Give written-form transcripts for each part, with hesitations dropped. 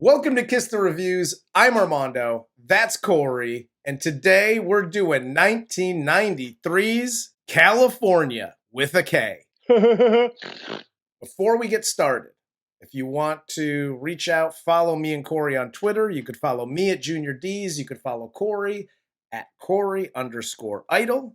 Welcome to Kiss the Reviews. I'm Armando. That's Corey. And today we're doing 1993's California with a K. Before we get started, if you want to reach out, follow me and Corey on Twitter. You could follow me at Junior D's. You could follow Corey at Corey_idol.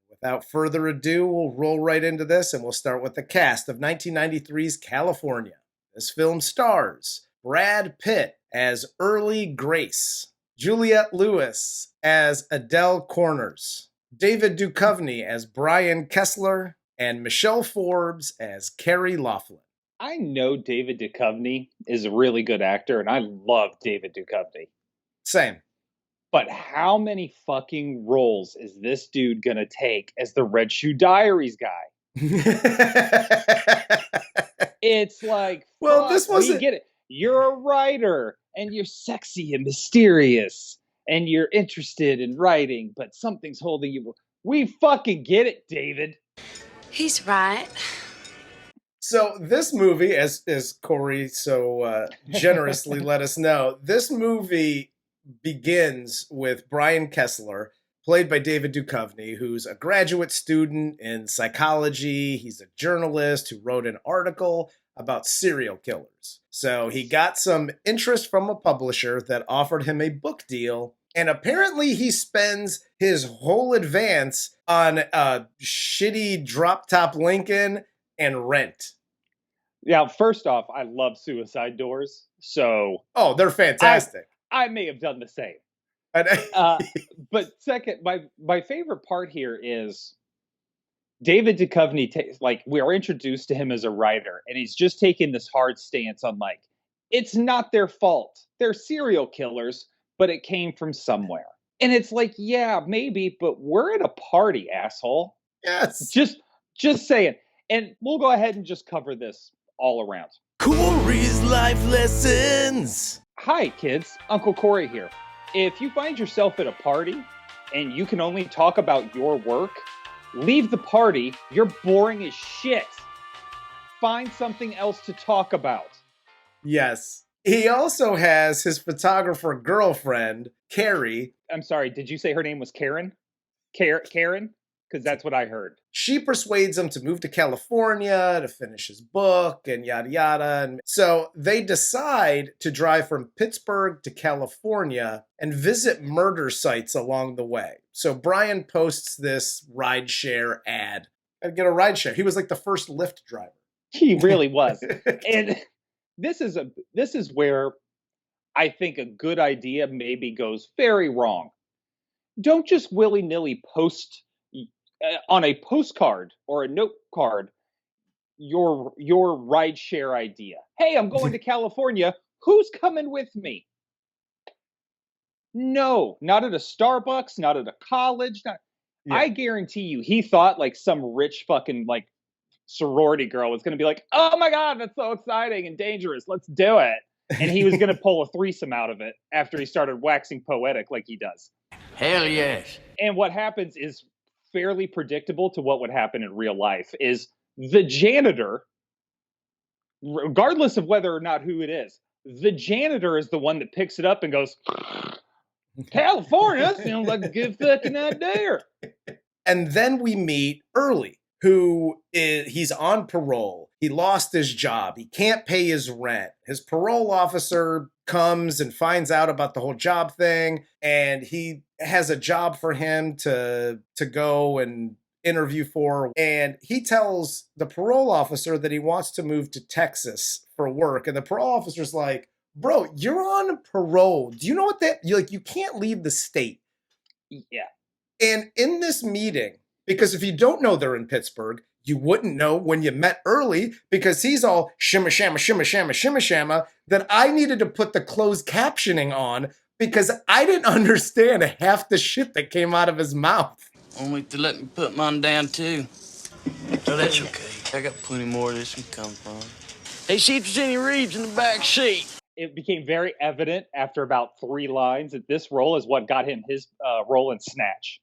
Without further ado, we'll roll right into this and we'll start with the cast of 1993's California. This film stars Brad Pitt as early Grayce, Juliette Lewis as Adele Corners, David Duchovny as Brian Kessler, and Michelle Forbes as Carrie Laughlin. I know David Duchovny is a really good actor, and I love David Duchovny. Same. But how many fucking roles is this dude gonna take as the Red Shoe Diaries guy? It's like, well, this wasn't. We get it. You're a writer, and you're sexy and mysterious, and you're interested in writing, but something's holding you. We fucking get it, David. He's right. So this movie, as Corey so generously let us know, this movie begins with Brian Kessler, played by David Duchovny, who's a graduate student in psychology. He's a journalist who wrote an article about serial killers. So he got some interest from a publisher that offered him a book deal, and apparently he spends his whole advance on a shitty drop-top Lincoln and rent. Yeah, first off, I love Suicide Doors, so... Oh, they're fantastic. I may have done the same. But second, my favorite part here is David Duchovny, we are introduced to him as a writer, and he's just taking this hard stance on, it's not their fault. They're serial killers, but it came from somewhere. And it's like, yeah, maybe, but we're at a party, asshole. Yes. Just saying. And we'll go ahead and just cover this all around. Corey's Life Lessons. Hi, kids. Uncle Corey here. If you find yourself at a party and you can only talk about your work, leave the party. You're boring as shit. Find something else to talk about. Yes. He also has his photographer girlfriend, Carrie. I'm sorry, did you say her name was Karen? Karen? Because that's what I heard. She persuades him to move to California to finish his book and yada yada. And so they decide to drive from Pittsburgh to California and visit murder sites along the way. So Brian posts this rideshare ad. I'd get a rideshare. He was like the first Lyft driver. He really was. And this is where I think a good idea maybe goes very wrong. Don't just willy-nilly post on a postcard or a note card your rideshare idea. Hey, I'm going to California. Who's coming with me? No, not at a Starbucks, not at a college. Yeah. I guarantee you he thought some rich fucking sorority girl was going to be like, oh my God, that's so exciting and dangerous. Let's do it. And he was going to pull a threesome out of it after he started waxing poetic like he does. Hell yes. And what happens is fairly predictable to what would happen in real life. Is the janitor, regardless of whether or not who it is, the janitor is the one that picks it up and goes, California, that sounds like a good fucking idea. And then we meet Early, he's on parole. He lost his job. He can't pay his rent. His parole officer comes and finds out about the whole job thing, and he has a job for him to go and interview for. And he tells the parole officer that he wants to move to Texas for work. And the parole officer's like, bro, you're on parole. Do you know what you can't leave the state. Yeah. And in this meeting, because if you don't know they're in Pittsburgh, you wouldn't know when you met Early, because he's all shimma shamma, shimma shamma, shimma shamma, that I needed to put the closed captioning on because I didn't understand half the shit that came out of his mouth. Only to let me put mine down too. So that's okay. I got plenty more of this to come from. Hey, see if there's any reeds in the back seat. It became very evident after about 3 lines that this role is what got him his role in Snatch.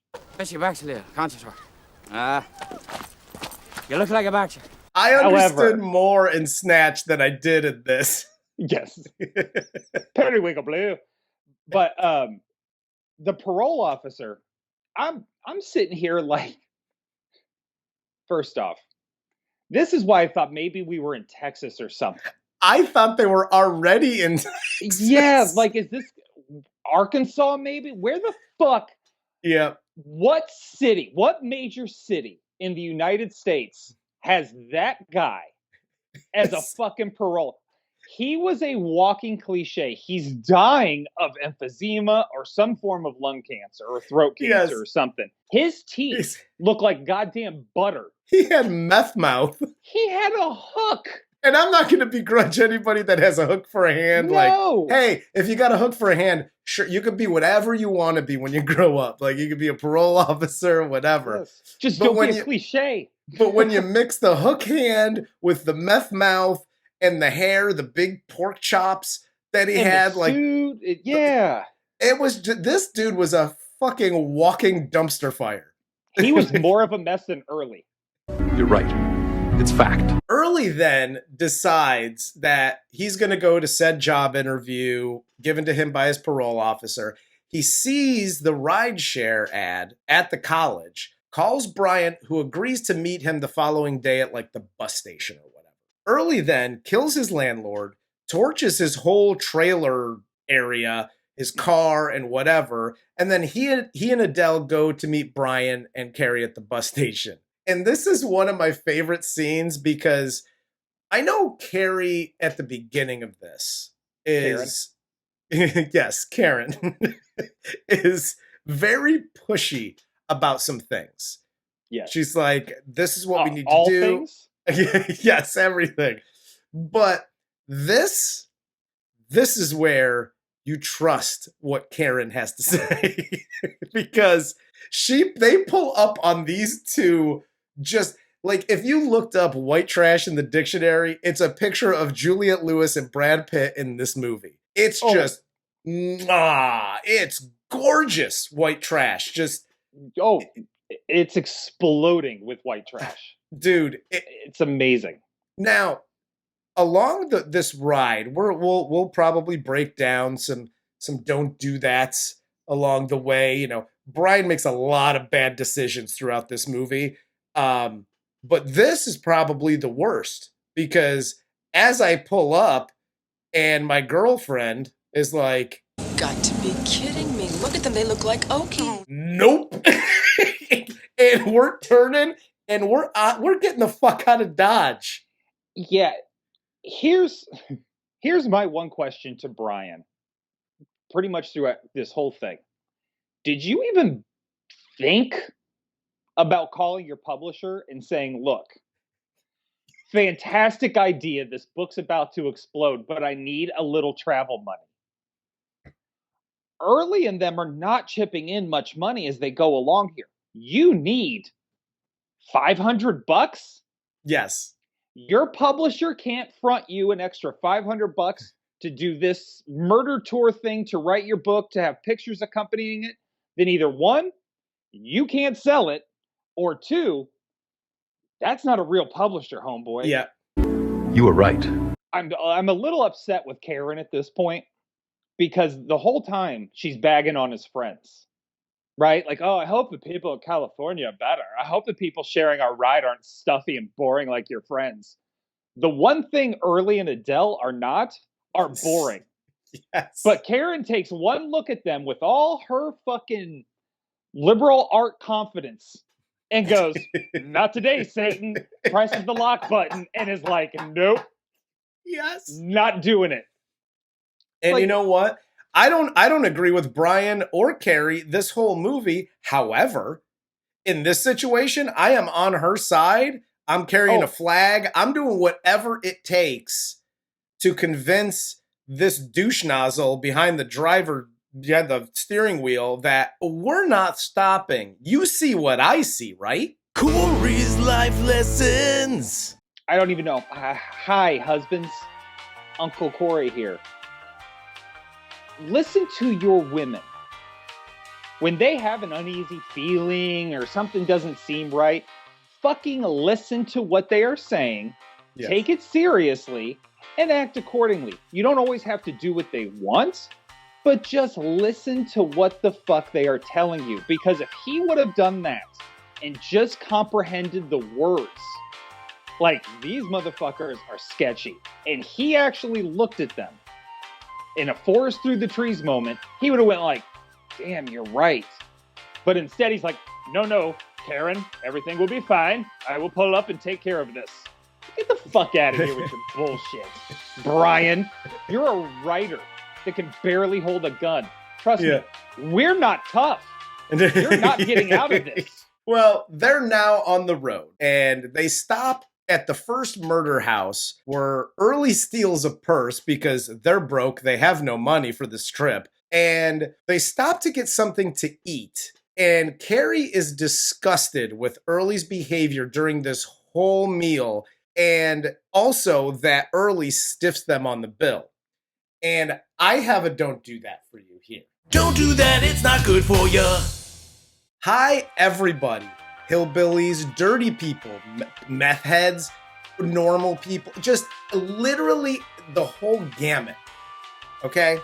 You look like a boxer. I understood more in Snatch than I did in this. Yes. Periwinkle blue. But the parole officer, I'm sitting here like, first off, this is why I thought maybe we were in Texas or something. I thought they were already in Texas. Yeah, like, is this Arkansas maybe? Where the fuck? Yeah. What city, what major city in the United States has that guy as a fucking parole? He was a walking cliche. He's dying of emphysema or some form of lung cancer or throat cancer or something. His teeth look like goddamn butter. He had meth mouth. He had a hook. And I'm not going to begrudge anybody that has a hook for a hand. No. Like, hey, if you got a hook for a hand, sure, you could be whatever you want to be when you grow up. Like, you could be a parole officer, whatever. Yes. Just don't be a cliche. But when you mix the hook hand with the meth mouth and the hair, the big pork chops that he had, like, suit, it was this dude was a fucking walking dumpster fire. He was more of a mess than Early. You're right. It's fact. Early then decides that he's going to go to said job interview given to him by his parole officer. He sees the rideshare ad at the college, calls Bryant, who agrees to meet him the following day at like the bus station or whatever. Early then kills his landlord, torches his whole trailer area, his car and whatever, and then he and Adele go to meet Brian and Carrie at the bus station. And this is one of my favorite scenes because I know Carrie at the beginning of this is, yes, Karen, is very pushy about some things. Yeah. She's like, this is what we need to all do. Things? Yes, everything. But this is where you trust what Karen has to say because they pull up on these two. Just like if you looked up white trash in the dictionary, it's a picture of Juliette Lewis and Brad Pitt in this movie. It's just, it's gorgeous white trash. It's exploding with white trash. Dude, it's amazing. Now, along this ride, we'll probably break down some don't do that's along the way. You know, Brian makes a lot of bad decisions throughout this movie. But this is probably the worst because as I pull up and my girlfriend is like, got to be kidding me. Look at them. They look like Okie. Nope. And we're turning and we're getting the fuck out of Dodge. Yeah. Here's my one question to Brian. Pretty much throughout this whole thing. Did you even think about calling your publisher and saying, look, fantastic idea. This book's about to explode, but I need a little travel money. Early and them are not chipping in much money as they go along here. You need $500? Yes. Your publisher can't front you an extra $500 to do this murder tour thing, to write your book, to have pictures accompanying it. Then either one, you can't sell it, or two, that's not a real publisher, homeboy. Yeah. You were right. I'm a little upset with Karen at this point because the whole time she's bagging on his friends, right? Like, oh, I hope the people of California are better. I hope the people sharing our ride aren't stuffy and boring like your friends. The one thing Early and Adele are not are boring. Yes. But Karen takes one look at them with all her fucking liberal art confidence and goes, not today, Satan. Presses the lock button and is like, nope. Yes. Not doing it. And like, you know what? I don't agree with Brian or Carrie this whole movie. However, in this situation, I am on her side. I'm carrying a flag. I'm doing whatever it takes to convince this douche nozzle behind the steering wheel that we're not stopping. You see what I see, right? Corey's life lessons. I don't even know. Hi, husbands. Uncle Corey here. Listen to your women. When they have an uneasy feeling or something doesn't seem right, fucking listen to what they are saying. take it seriously, and act accordingly. You don't always have to do what they want, but just listen to what the fuck they are telling you. Because if he would have done that and just comprehended the words, like, these motherfuckers are sketchy, and he actually looked at them in a forest through the trees moment, he would have went like, damn, you're right. But instead he's like, no, Karen, everything will be fine. I will pull up and take care of this. Get the fuck out of here with your bullshit. Brian, you're a writer that can barely hold a gun. Trust me, we're not tough. You're not getting out of this. Well, they're now on the road, and they stop at the first murder house where Early steals a purse because they're broke. They have no money for this trip. And they stop to get something to eat. And Carrie is disgusted with Early's behavior during this whole meal. And also that Early stiffs them on the bill. And I have a don't do that for you here. Don't do that, it's not good for you. Hi, everybody. Hillbillies, dirty people, meth heads, normal people, just literally the whole gamut, okay?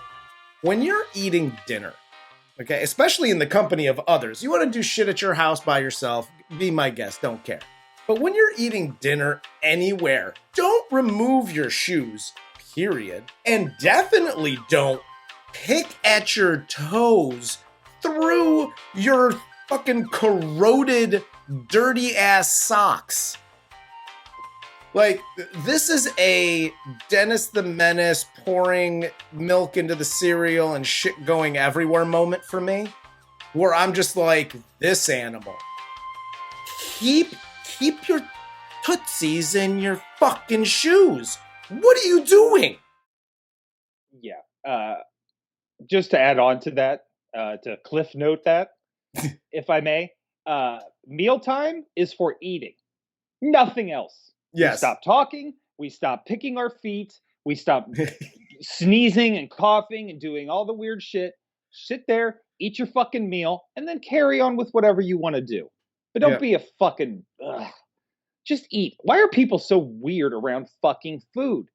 When you're eating dinner, okay, especially in the company of others, you want to do shit at your house by yourself, be my guest, don't care. But when you're eating dinner anywhere, don't remove your shoes, period, and definitely don't pick at your toes through your fucking corroded, dirty ass socks. Like, this is a Dennis the Menace pouring milk into the cereal and shit going everywhere moment for me, where I'm just like, this animal. Keep your tootsies in your fucking shoes. What are you doing? Yeah. Just to add on to that, to cliff note that, if I may, mealtime is for eating. Nothing else. Yes. We stop talking. We stop picking our feet. We stop sneezing and coughing and doing all the weird shit. Sit there, eat your fucking meal, and then carry on with whatever you want to do. But don't be a fucking... Just eat. Why are people so weird around fucking food?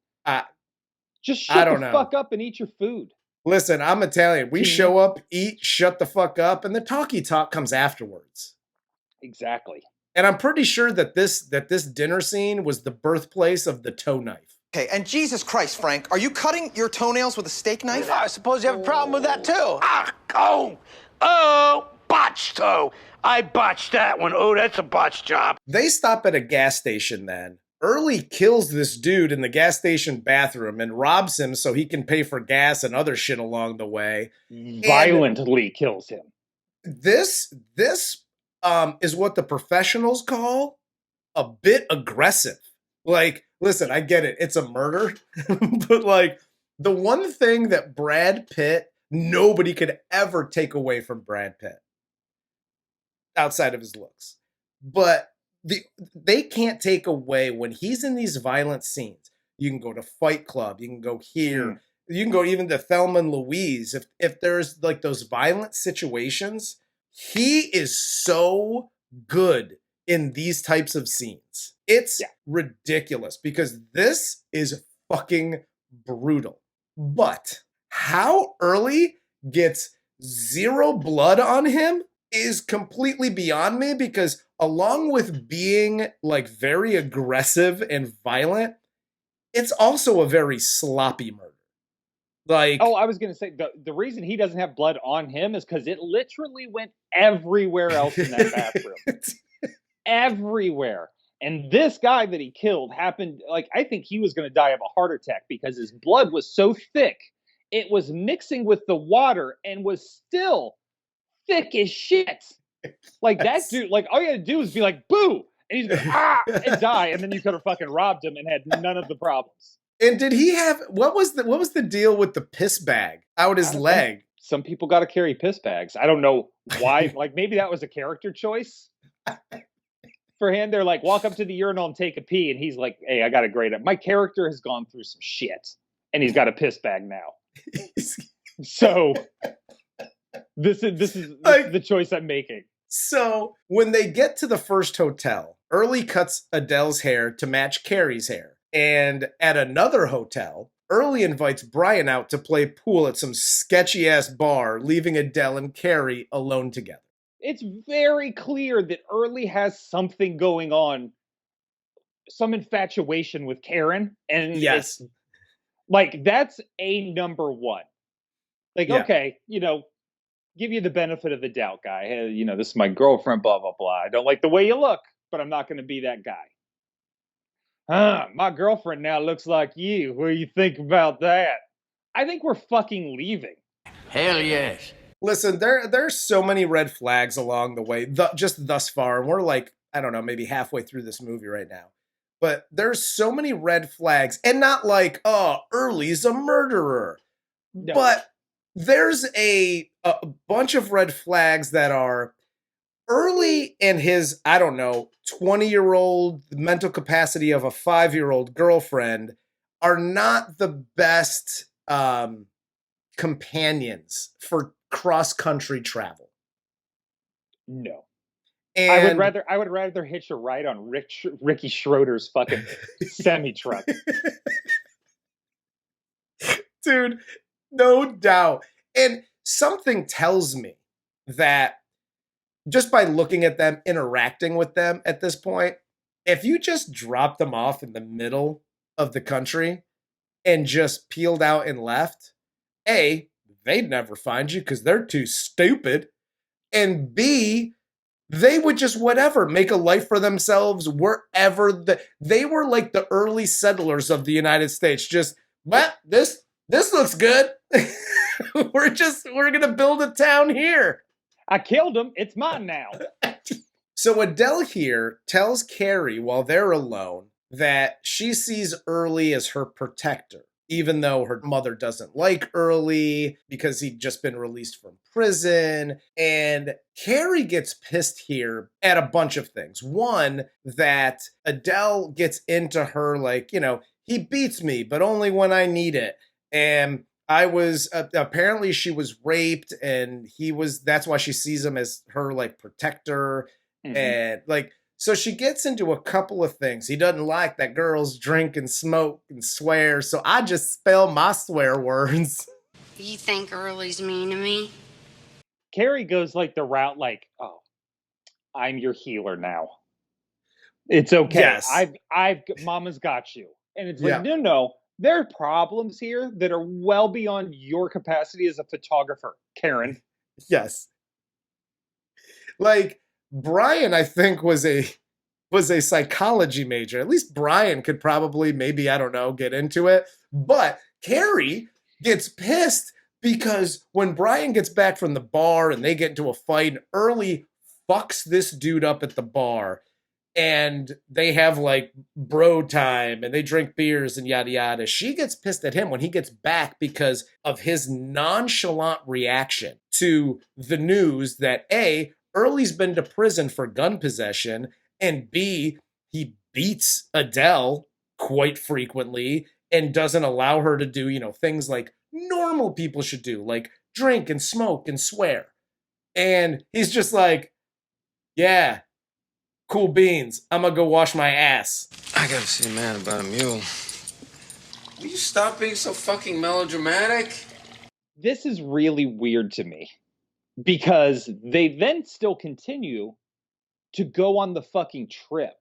Just shut the fuck up and eat your food. Listen, I'm Italian. We show up, eat, shut the fuck up, and the talky talk comes afterwards. Exactly. And I'm pretty sure that this dinner scene was the birthplace of the toe knife. Okay, and Jesus Christ, Frank, are you cutting your toenails with a steak knife? I suppose you have a problem with that, too. Botched toe. I botched that one. Oh, that's a botched job. They stop at a gas station then. Early kills this dude in the gas station bathroom and robs him so he can pay for gas and other shit along the way. Violently kills him. This is what the professionals call a bit aggressive. Like, listen, I get it. It's a murder. But like, the one thing that Brad Pitt, nobody could ever take away from Brad Pitt outside of his looks. But they can't take away when he's in these violent scenes. You can go to Fight Club. You can go here. You can go even to Thelma and Louise. If there's like those violent situations, he is so good in these types of scenes. It's ridiculous because this is fucking brutal. But how Early gets zero blood on him is completely beyond me, because along with being like very aggressive and violent, it's also a very sloppy murder. Like, I was going to say the reason he doesn't have blood on him is because it literally went everywhere else in that bathroom. Everywhere. And this guy that he killed happened, like, I think he was going to die of a heart attack because his blood was so thick. It was mixing with the water and was still thick as shit. Like, that dude, like, all you had to do is be like, boo! And he's going to and die. And then you could have fucking robbed him and had none of the problems. And did he have, what was the deal with the piss bag out his leg? Some people got to carry piss bags. I don't know why. Like, maybe that was a character choice for him. They're like, walk up to the urinal and take a pee. And he's like, hey, I got to grade up. My character has gone through some shit. And he's got a piss bag now. So this is like, the choice I'm making. So when they get to the first hotel, Early cuts Adele's hair to match Carrie's hair. And at another hotel, Early invites Brian out to play pool at some sketchy-ass bar, leaving Adele and Carrie alone together. It's very clear that Early has something going on, some infatuation with Karen, and Yes. it's like, that's a number one. Like, Yeah. okay, give you the benefit of the doubt, guy. Hey, this is my girlfriend, blah, blah, blah. I don't like the way you look, but I'm not going to be that guy. My girlfriend now looks like you. What do you think about that? I think we're fucking leaving. Hell yes. Listen, there's so many red flags along the way, just thus far. And we're like, I don't know, maybe halfway through this movie right now. But there's so many red flags. And not like, oh, Early's a murderer. No. But there's a bunch of red flags that are Early and his, I don't know, 20-year-old mental capacity of a 5-year-old girlfriend are not the best companions for cross-country travel. No. And I would rather hitch a ride on Ricky Schroeder's fucking semi-truck. Dude, no doubt. And something tells me that just by looking at them, interacting with them at this point, if you just dropped them off in the middle of the country and just peeled out and left, A, they'd never find you because they're too stupid. And B, they would just whatever, make a life for themselves wherever they were like the early settlers of the United States. Just, well, this looks good. We're going to build a town here. I killed him. It's mine now. So Adele here tells Carrie while they're alone that she sees Early as her protector, even though her mother doesn't like Early because he'd just been released from prison. And Carrie gets pissed here at a bunch of things. One, that Adele gets into her like, he beats me, but only when I need it. And I was apparently she was raped, and that's why she sees him as her like protector. Mm-hmm. And like, so she gets into a couple of things. He doesn't like that girls drink and smoke and swear. So I just spell my swear words. You think Early's mean to me? Carrie goes like the route like, oh, I'm your healer now. It's okay. Yes. I've Mama's got you. And it's like, no. There are problems here that are well beyond your capacity as a photographer, Karen. Yes. Like, Brian, I think, was a psychology major. At least Brian could probably, maybe, I don't know, get into it. But Carrie gets pissed because when Brian gets back from the bar and they get into a fight, Early fucks this dude up at the bar. And they have like bro time and they drink beers and yada yada. She gets pissed at him when he gets back because of his nonchalant reaction to the news that A, Early's been to prison for gun possession, and B, he beats Adele quite frequently and doesn't allow her to do, things like normal people should do, like drink and smoke and swear. And he's just like, yeah, cool beans. I'm gonna go wash my ass. I gotta see a man about a mule. Will you stop being so fucking melodramatic? This is really weird to me because they then still continue to go on the fucking trip.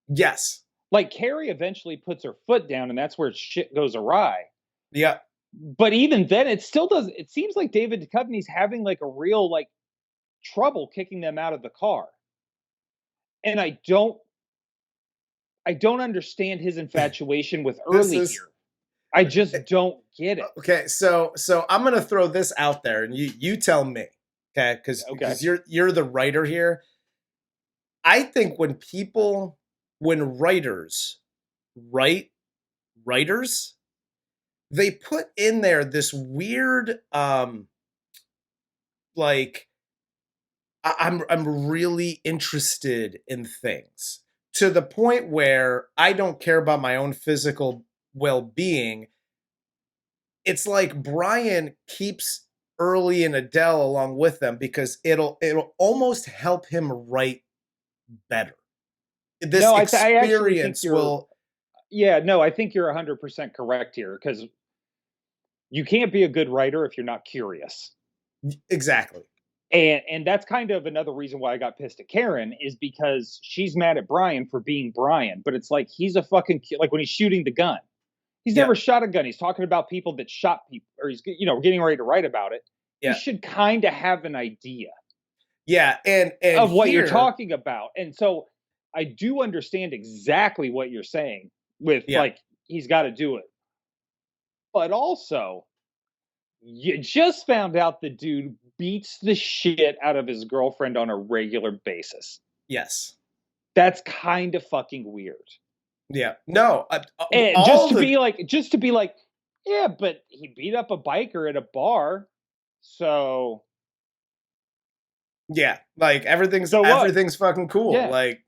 Yes. Like, Carrie eventually puts her foot down and that's where shit goes awry. Yeah. But even then, it still does. It seems like David Duchovny's having like a real like trouble kicking them out of the car. And I don't understand his infatuation with Early here. I just don't get it. Okay, so I'm gonna throw this out there, and you tell me, okay? Because you're the writer here. I think when writers write writers, they put in there this weird like, I'm really interested in things to the point where I don't care about my own physical well-being. It's like Brian keeps Early and Adele along with them because it'll almost help him write better. This experience will Yeah, no, I think you're 100% correct here, because you can't be a good writer if you're not curious. Exactly. And that's kind of another reason why I got pissed at Karen, is because she's mad at Brian for being Brian, but it's like he's a fucking like when he's shooting the gun. He's never shot a gun. He's talking about people that shot people, or he's getting ready to write about it. You should kind of have an idea. Yeah, and of what you're talking about. And so I do understand exactly what you're saying with like he's got to do it. But also, you just found out the dude beats the shit out of his girlfriend on a regular basis. Yes. That's kind of fucking weird. Yeah. No. And just to be like, yeah, but he beat up a biker at a bar. So yeah, like everything's fucking cool. Yeah. Like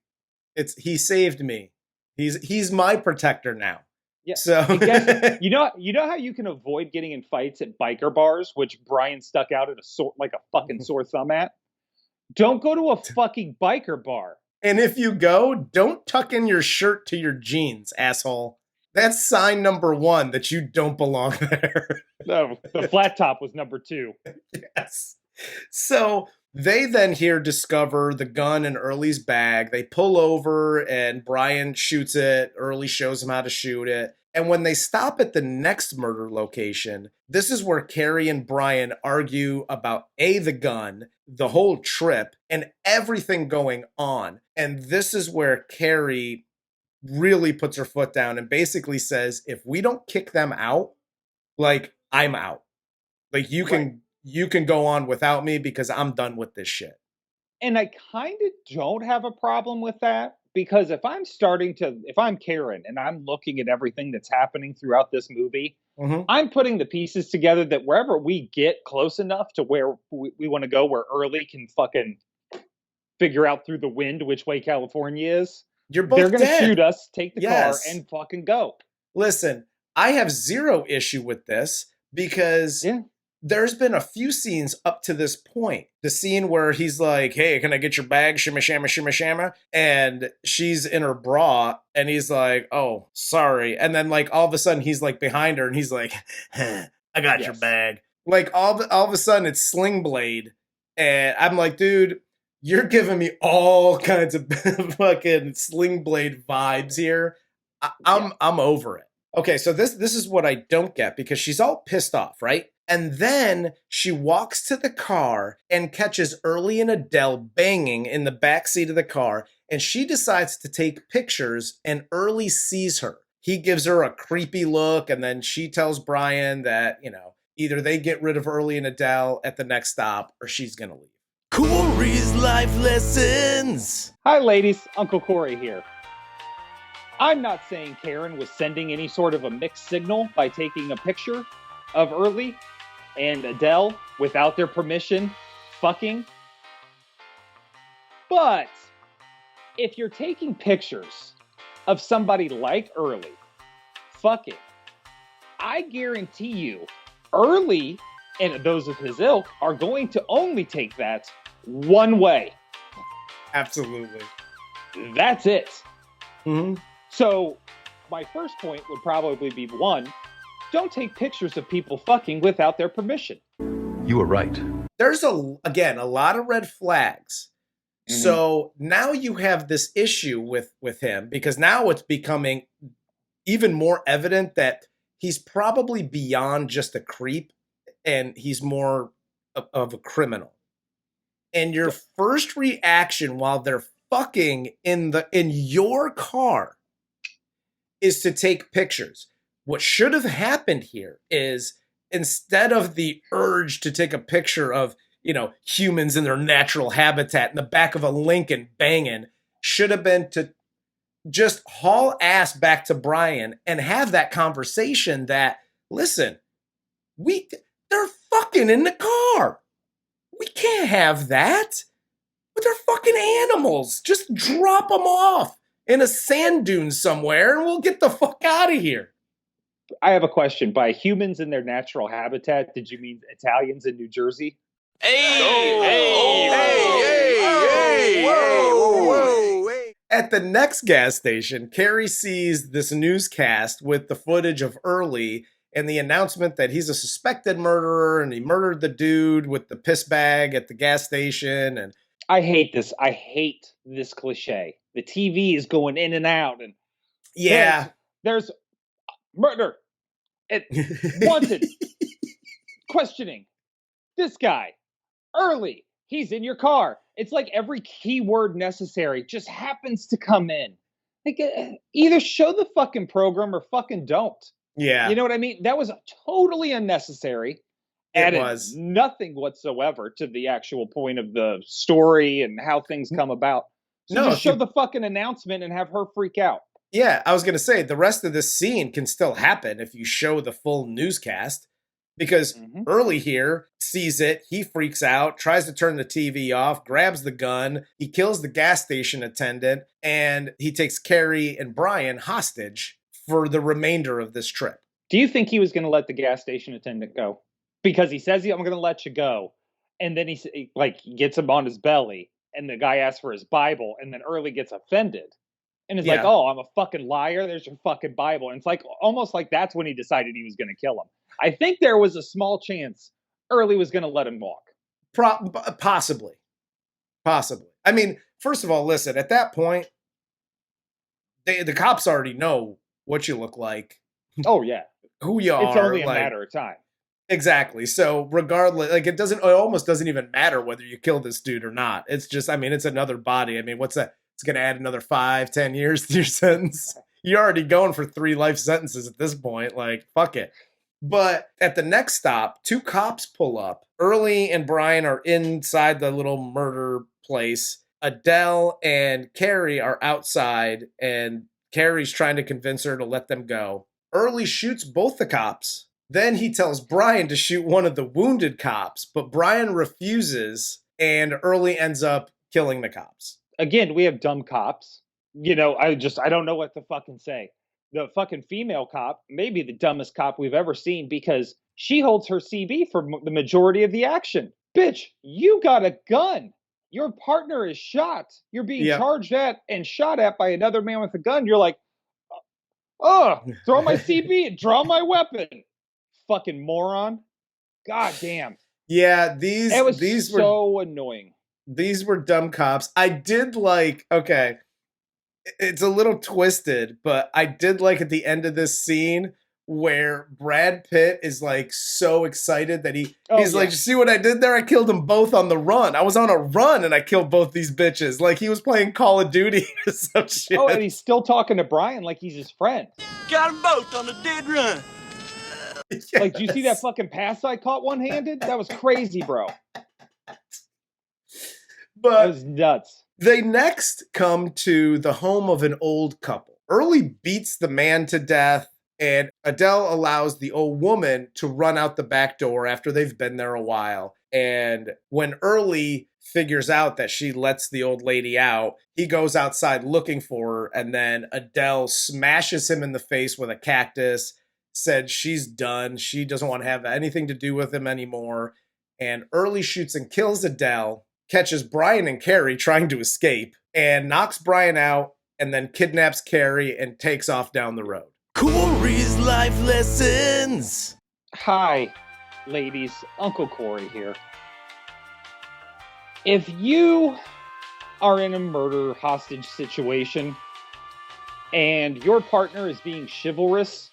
he saved me. He's my protector now. Yeah. So you know how you can avoid getting in fights at biker bars, which Brian stuck out at a fucking sore thumb at? Don't go to a fucking biker bar. And if you go, don't tuck in your shirt to your jeans, asshole. That's sign number 1 that you don't belong there. No, the flat top was number 2. Yes. So they then here discover the gun in Early's bag. They pull over and Brian shoots it. Early shows him how to shoot it. And when they stop at the next murder location, this is where Carrie and Brian argue about the gun, the whole trip, and everything going on. And this is where Carrie really puts her foot down and basically says, if we don't kick them out, like, I'm out. Like, you can go on without me because I'm done with this shit. And I kind of don't have a problem with that, because if I'm Karen and I'm looking at everything that's happening throughout this movie, I'm putting the pieces together that wherever we get close enough to where we want to go, where Early can fucking figure out through the wind which way California is, they're going to shoot us, take the car, and fucking go. Listen, I have zero issue with this because there's been a few scenes up to this point. The scene where he's like, hey, can I get your bag? Shimma, shamma, shimma, shamma. And she's in her bra and he's like, oh, sorry. And then like all of a sudden he's like behind her and he's like, I got your bag. Like all of a sudden it's Sling Blade. And I'm like, dude, you're giving me all kinds of fucking Sling Blade vibes here. I'm over it. Okay, so this is what I don't get, because she's all pissed off, right? And then she walks to the car and catches Early and Adele banging in the backseat of the car. And she decides to take pictures and Early sees her. He gives her a creepy look. And then she tells Brian that, either they get rid of Early and Adele at the next stop or she's going to leave. Corey's Life Lessons. Hi, ladies. Uncle Corey here. I'm not saying Karen was sending any sort of a mixed signal by taking a picture of Early and Adele without their permission fucking. But if you're taking pictures of somebody like Early fucking, I guarantee you Early and those of his ilk are going to only take that one way. Absolutely. That's it. Mm-hmm. So my first point would probably be 1, don't take pictures of people fucking without their permission. You were right. There's a lot of red flags. Mm-hmm. So now you have this issue with him, because now it's becoming even more evident that he's probably beyond just a creep and he's more of a criminal. And your first reaction while they're fucking in your car is to take pictures. What should have happened here is, instead of the urge to take a picture of, humans in their natural habitat in the back of a Lincoln banging, should have been to just haul ass back to Brian and have that conversation that, listen, they're fucking in the car. We can't have that. But they're fucking animals. Just drop them off in a sand dune somewhere and we'll get the fuck out of here. I have a question. By humans in their natural habitat, did you mean Italians in New Jersey? At the next gas station, Carrie sees this newscast with the footage of Early and the announcement that he's a suspected murderer and he murdered the dude with the piss bag at the gas station. And I hate this. I hate this cliche. The TV is going in and out, and yeah, there's murder. It wanted questioning this guy Early. He's in your car. It's like every keyword necessary just happens to come in. Like, either show the fucking program or fucking don't. Yeah. You know what I mean? That was totally unnecessary. Added nothing whatsoever to the actual point of the story and how things come about. So just show the fucking announcement and have her freak out. Yeah, I was going to say, the rest of this scene can still happen if you show the full newscast. Because Early here sees it, he freaks out, tries to turn the TV off, grabs the gun, he kills the gas station attendant, and he takes Carrie and Brian hostage for the remainder of this trip. Do you think he was going to let the gas station attendant go? Because he says, I'm going to let you go. And then he gets him on his belly, and the guy asks for his Bible, and then Early gets offended. And is like, oh, I'm a fucking liar. There's your fucking Bible. And it's like almost like that's when he decided he was going to kill him. I think there was a small chance Early was going to let him walk. Possibly. I mean, first of all, listen, at that point, the cops already know what you look like. Oh, yeah. Who you are. It's only a matter of time. Exactly. So regardless, it almost doesn't even matter whether you kill this dude or not. It's just, it's another body. I mean, what's that? It's going to add another 5-10 years to your sentence. You're already going for 3 life sentences at this point. Like, fuck it. But at the next stop, 2 cops pull up. Early and Brian are inside the little murder place. Adele and Carrie are outside, and Carrie's trying to convince her to let them go. Early shoots both the cops. Then he tells Brian to shoot one of the wounded cops, but Brian refuses, and Early ends up killing the cops. Again, we have dumb cops. I don't know what to fucking say. The fucking female cop may be the dumbest cop we've ever seen because she holds her CB for the majority of the action. Bitch, you got a gun. Your partner is shot. You're being charged at and shot at by another man with a gun. You're like, throw my CB and draw my weapon. Fucking moron. God damn. Yeah, these were so annoying. These were dumb cops. I did like, okay, it's a little twisted, but I did like at the end of this scene where Brad Pitt is like so excited that he's like, you see what I did there? I killed them both on the run. I was on a run and I killed both these bitches. Like he was playing Call of Duty or some shit. Oh, and he's still talking to Brian like he's his friend. Got them both on a dead run. Yes. Like, do you see that fucking pass I caught one-handed? That was crazy, bro. But that was nuts. They next come to the home of an old couple. Early beats the man to death, and Adele allows the old woman to run out the back door after they've been there a while. And when Early figures out that she lets the old lady out, he goes outside looking for her, and then Adele smashes him in the face with a cactus, said she's done. She doesn't want to have anything to do with him anymore. And Early shoots and kills Adele, catches Brian and Carrie trying to escape, and knocks Brian out, and then kidnaps Carrie and takes off down the road. Corey's Life Lessons! Hi, ladies. Uncle Corey here. If you are in a murder hostage situation, and your partner is being chivalrous,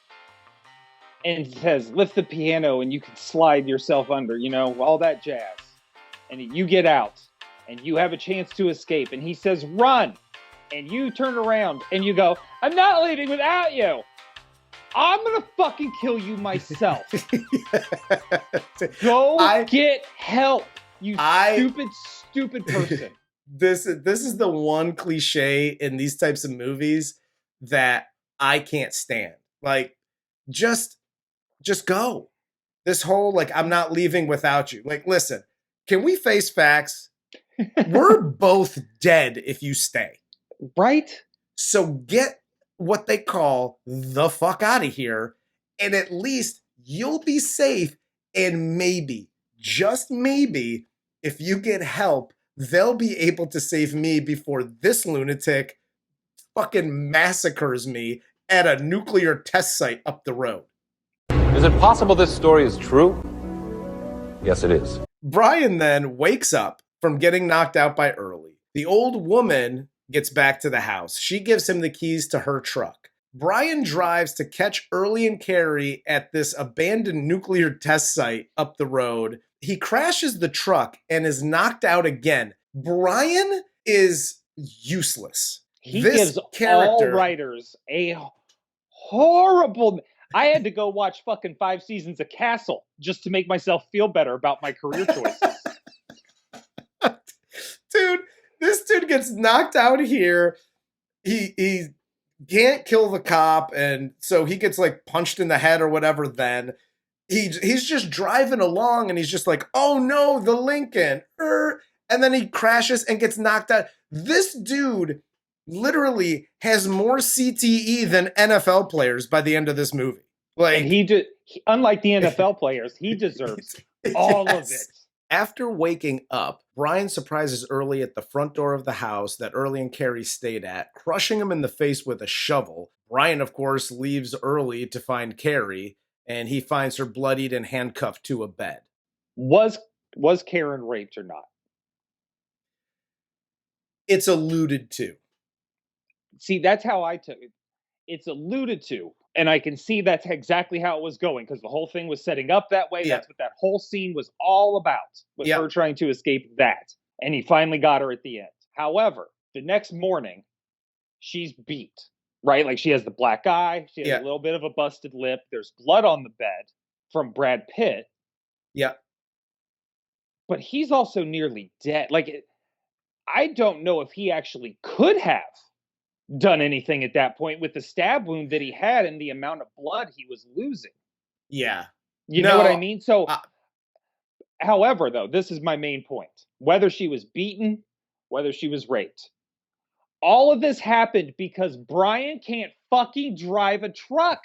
and says, lift the piano and you can slide yourself under, all that jazz. And you get out and you have a chance to escape. And he says, run. And you turn around and you go, I'm not leaving without you. I'm going to fucking kill you myself. Get help, you stupid person. This is the one cliche in these types of movies that I can't stand. Like, just go. This whole, I'm not leaving without you. Like, listen, can we face facts? We're both dead if you stay. Right? So get what they call the fuck out of here, and at least you'll be safe, and maybe, just maybe, if you get help, they'll be able to save me before this lunatic fucking massacres me at a nuclear test site up the road. Is it possible this story is true? Yes, it is. Brian then wakes up from getting knocked out by Early. The old woman gets back to the house. She gives him the keys to her truck. Brian drives to catch Early and Carrie at this abandoned nuclear test site up the road. He crashes the truck and is knocked out again. Brian is useless. He gives all writers a horrible... I had to go watch fucking 5 seasons of Castle just to make myself feel better about my career choices. Dude, this dude gets knocked out here. He can't kill the cop, and so he gets like punched in the head or whatever. Then he's just driving along, and he's just like, oh no, the Lincoln. And then he crashes and gets knocked out. This dude literally has more CTE than NFL players by the end of this movie. Like, and unlike the NFL players, he deserves all of it. After waking up, Brian surprises Early at the front door of the house that Early and Carrie stayed at, crushing him in the face with a shovel. Brian, of course, leaves Early to find Carrie, and he finds her bloodied and handcuffed to a bed. Was Karen raped or not? It's alluded to. See, that's how I took it. It's alluded to. And I can see that's exactly how it was going, because the whole thing was setting up that way. Yeah. That's what that whole scene was all about, was her trying to escape that. And he finally got her at the end. However, the next morning, she's beat, right? Like, she has the black eye. She has a little bit of a busted lip. There's blood on the bed from Brad Pitt. Yeah. But he's also nearly dead. Like, I don't know if he actually could have done anything at that point with the stab wound that he had and the amount of blood he was losing. Yeah. You know what I mean? So, however, though, this is my main point. Whether she was beaten, whether she was raped, all of this happened because Brian can't fucking drive a truck.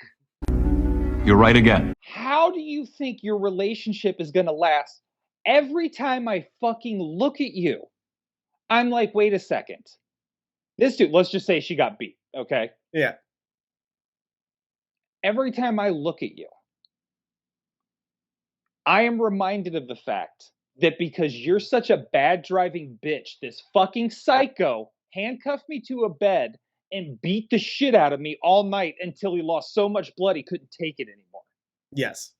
You're right again. How do you think your relationship is going to last? Every time I fucking look at you, I'm like, wait a second. This dude, let's just say she got beat, okay? Yeah. Every time I look at you, I am reminded of the fact that because you're such a bad driving bitch, this fucking psycho handcuffed me to a bed and beat the shit out of me all night until he lost so much blood he couldn't take it anymore. Yes.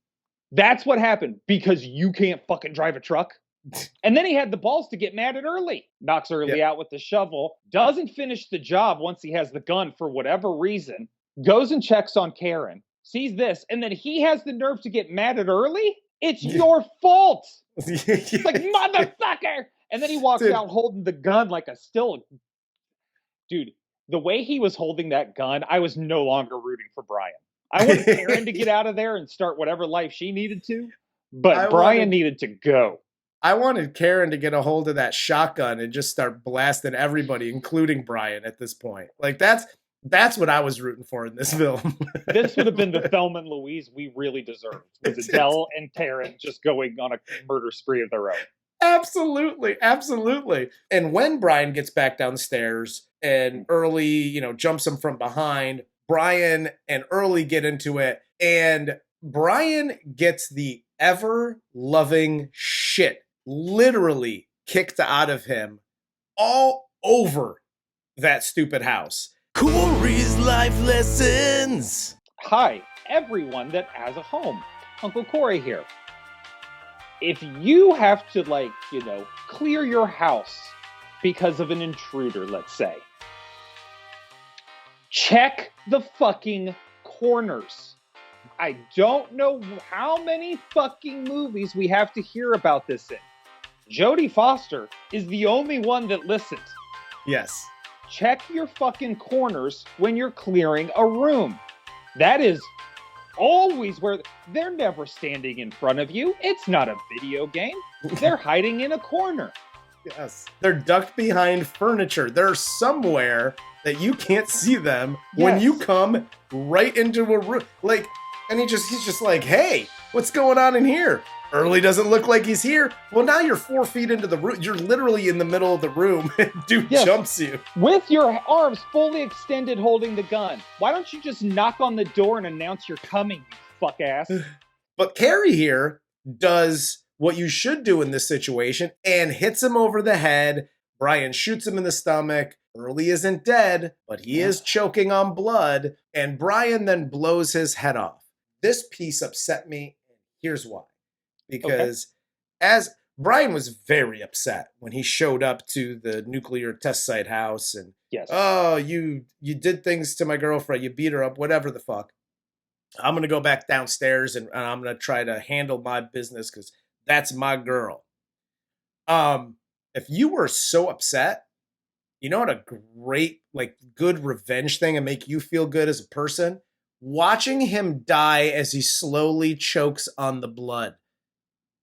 That's what happened because you can't fucking drive a truck. And then he had the balls to get mad at Early. Knocks Early out with the shovel. Doesn't finish the job once he has the gun for whatever reason. Goes and checks on Karen. Sees this. And then he has the nerve to get mad at Early? It's your fault. It's like, motherfucker. And then he walks out holding the gun like a still. Dude, the way he was holding that gun, I was no longer rooting for Brian. I wanted Karen to get out of there and start whatever life she needed to. But Brian needed to go. I wanted Karen to get a hold of that shotgun and just start blasting everybody, including Brian at this point. Like, that's what I was rooting for in this film. This would have been the Thelma and Louise we really deserved. With Adele and Karen just going on a murder spree of their own. Absolutely. Absolutely. And when Brian gets back downstairs and Early, jumps him from behind, Brian and Early get into it. And Brian gets the ever-loving shit literally kicked out of him all over that stupid house. Corey's Life Lessons. Hi, everyone that has a home. Uncle Corey here. If you have to, clear your house because of an intruder, let's say, check the fucking corners. I don't know how many fucking movies we have to hear about this in. Jodie Foster is the only one that listens. Yes. Check your fucking corners when you're clearing a room. That is always where they're never standing in front of you. It's not a video game. They're hiding in a corner. Yes. They're ducked behind furniture. They're somewhere that you can't see them when you come right into a room. And he's just like, hey, what's going on in here? Early doesn't look like he's here. Well, now you're 4 feet into the room. You're literally in the middle of the room, and dude jumps you. With your arms fully extended holding the gun. Why don't you just knock on the door and announce you're coming, you fuck ass? But Carrie here does what you should do in this situation and hits him over the head. Brian shoots him in the stomach. Early isn't dead, but he is choking on blood. And Brian then blows his head off. This piece upset me. Here's why. Because as Brian was very upset when he showed up to the nuclear test site house and, oh, you did things to my girlfriend. You beat her up, whatever the fuck. I'm going to go back downstairs and I'm going to try to handle my business because that's my girl. If you were so upset, you know what a great, like, good revenge thing and make you feel good as a person? Watching him die as he slowly chokes on the blood.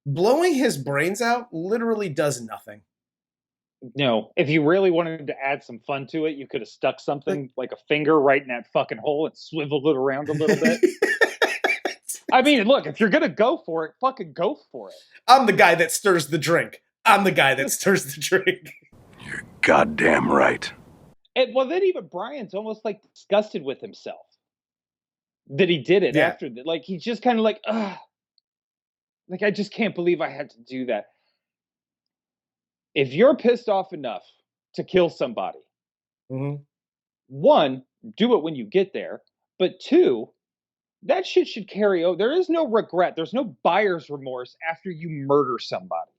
Blowing his brains out literally does nothing. No, if you really wanted to add some fun to it, you could have stuck something like a finger right in that fucking hole and swiveled it around a little bit. I mean, look, if you're going to go for it, fucking go for it. I'm the guy that stirs the drink. I'm the guy that stirs the drink. You're goddamn right. And well, then even Brian's almost like disgusted with himself that he did it after that. Like, he's just kind of like, ugh. Like, I just can't believe I had to do that. If you're pissed off enough to kill somebody, one, do it when you get there. But two, that shit should carry over. There is no regret. There's no buyer's remorse after you murder somebody.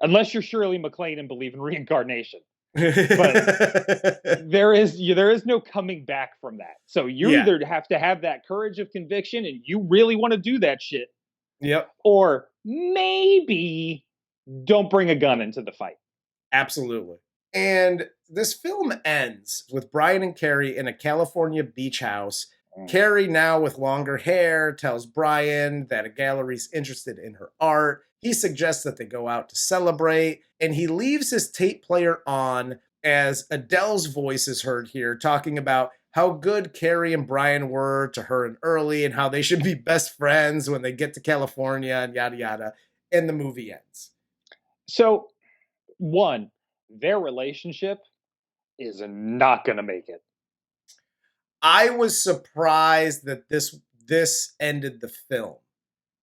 Unless you're Shirley MacLaine and believe in reincarnation. But there is no coming back from that. So you either have to have that courage of conviction and you really want to do that shit. Yep. Or maybe don't bring a gun into the fight. Absolutely. And this film ends with Brian and Carrie in a California beach house. Carrie, now with longer hair, tells Brian that a gallery's interested in her art. He suggests that they go out to celebrate, and he leaves his tape player on as Adele's voice is heard here talking about how good Carrie and Brian were to her and Early and how they should be best friends when they get to California and yada, yada. And the movie ends. So, one, their relationship is not going to make it. I was surprised that this ended the film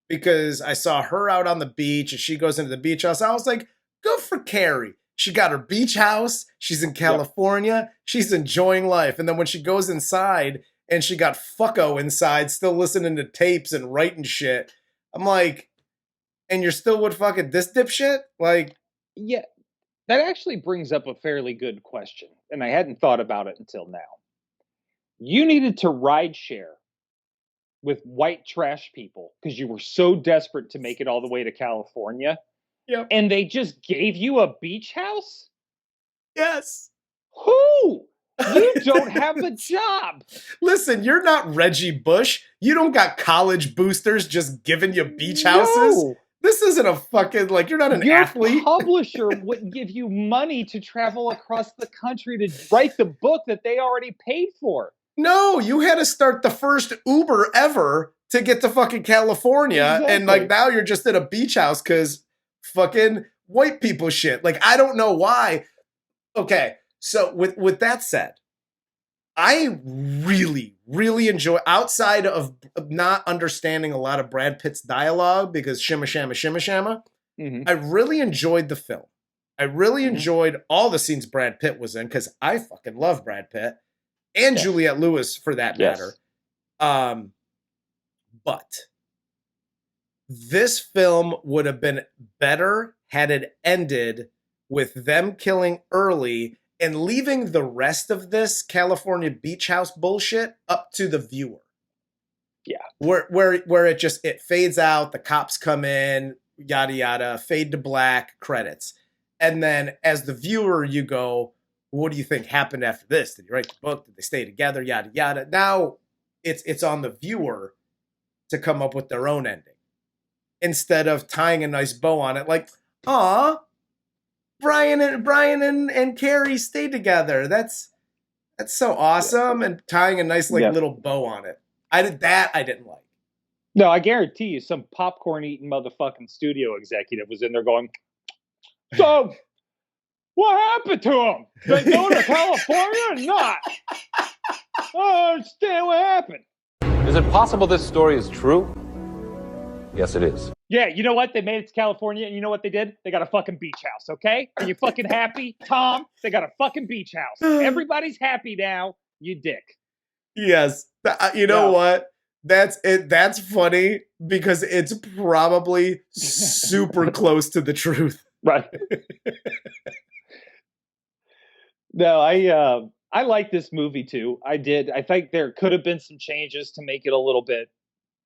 because I saw her out on the beach and she goes into the beach house. I was like, good for Carrie. She got her beach house. She's in California. Yep. She's enjoying life. And then when she goes inside and she got fucko inside, still listening to tapes and writing shit, I'm like, and you're still with fucking this dipshit? Like, yeah, that actually brings up a fairly good question. And I hadn't thought about it until now. You needed to ride share with white trash people because you were so desperate to make it all the way to California. Yep. And they just gave you a beach house? Yes. Who? You don't have a job. Listen, you're not Reggie Bush. You don't got college boosters just giving you beach houses. No. This isn't a fucking, like, you're not an athlete. Your publisher wouldn't give you money to travel across the country to write the book that they already paid for. No, you had to start the first Uber ever to get to fucking California. Exactly. And, like, now you're just at a beach house because fucking white people shit. Like, I don't know why. Okay, so with that said, I really, really enjoy, outside of not understanding a lot of Brad Pitt's dialogue because shimma shamma, shimma shamma, I really enjoyed the film. I really enjoyed all the scenes Brad Pitt was in because I fucking love Brad Pitt and Juliette Lewis for that matter. But this film would have been better had it ended with them killing Early and leaving the rest of this California beach house bullshit up to the viewer. Yeah. Where it fades out, the cops come in, yada yada, fade to black, credits. And then as the viewer, you go, what do you think happened after this? Did you write the book? Did they stay together? Yada yada. Now it's on the viewer to come up with their own ending. Instead of tying a nice bow on it, like, aw, Brian and Carrie stay together. That's so awesome, and tying a nice little bow on it. I didn't like. No, I guarantee you some popcorn eating motherfucking studio executive was in there going, so what happened to him? They go to California or not? I don't understand what happened. Is it possible this story is true? Yes, it is. Yeah, you know what? They made it to California, and you know what they did? They got a fucking beach house, okay? Are you fucking happy, Tom? They got a fucking beach house. Everybody's happy now, you dick. Yes. You know what? That's it. That's funny because it's probably super close to the truth. Right. No, I like this movie too. I did. I think there could have been some changes to make it a little bit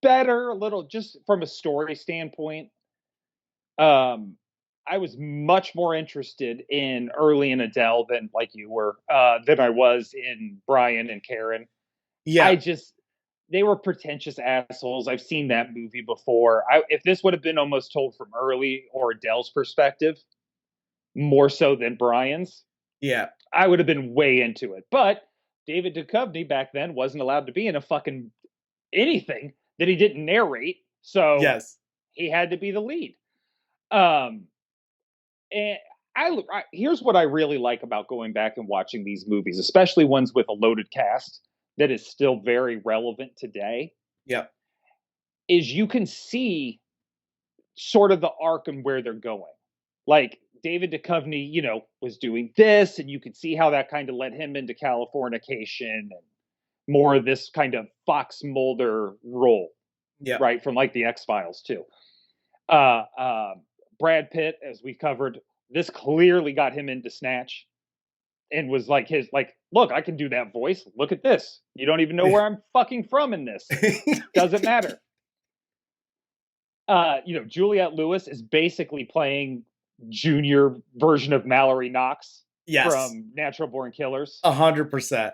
better, a little just from a story standpoint. I was much more interested in Early and Adele than like you were, than I was in Brian and Karen. Yeah. They were pretentious assholes. I've seen that movie before. If this would have been almost told from Early or Adele's perspective, more so than Brian's, yeah, I would have been way into it. But David Duchovny back then wasn't allowed to be in a fucking anything that he didn't narrate. So yes, he had to be the lead. And here's what I really like about going back and watching these movies, especially ones with a loaded cast that is still very relevant today. Yeah. Is you can see sort of the arc and where they're going. Like David Duchovny, was doing this, and you could see how that kind of led him into Californication and more of this kind of Fox Mulder role. Yeah. Right. From like the X-Files too. Brad Pitt, as we covered, this clearly got him into Snatch and was like look, I can do that voice. Look at this. You don't even know where I'm fucking from in this. Doesn't matter. Juliette Lewis is basically playing junior version of Mallory Knox from Natural Born Killers. 100%.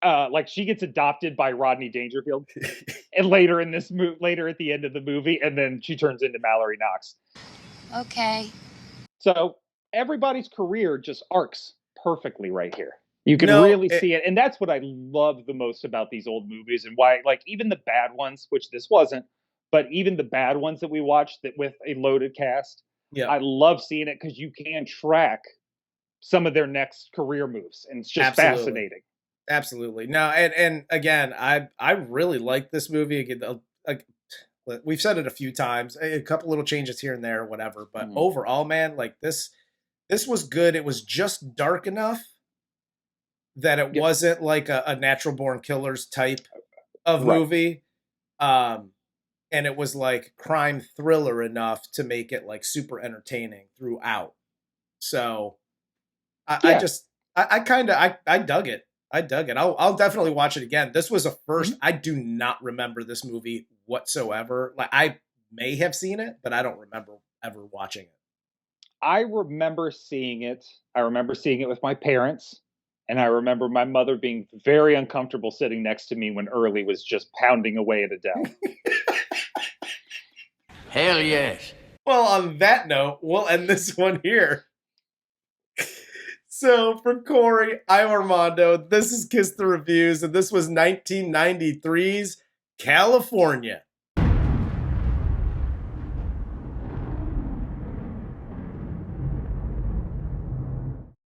Like she gets adopted by Rodney Dangerfield, and later at the end of the movie, and then she turns into Mallory Knox. Okay. So everybody's career just arcs perfectly right here. You can really see it, and that's what I love the most about these old movies, and why, like, even the bad ones, which this wasn't, but even the bad ones that we watched that with a loaded cast, I love seeing it because you can track some of their next career moves, and it's just fascinating. Absolutely. No, and again, I really like this movie. Again, we've said it a few times, a couple little changes here and there, whatever. But overall, man, like this was good. It was just dark enough that it wasn't like a Natural Born Killers type of movie. And it was like crime thriller enough to make it like super entertaining throughout. So I dug it. I dug it. I'll definitely watch it again. This was a first. I do not remember this movie whatsoever. Like I may have seen it, but I don't remember ever watching it. I remember seeing it. I remember seeing it with my parents, and I remember my mother being very uncomfortable sitting next to me when Early was just pounding away at Adele. Hell yes. Well, on that note, we'll end this one here. So for Corey, I'm Armando. This is Kiss the Reviews, and this was 1993's California.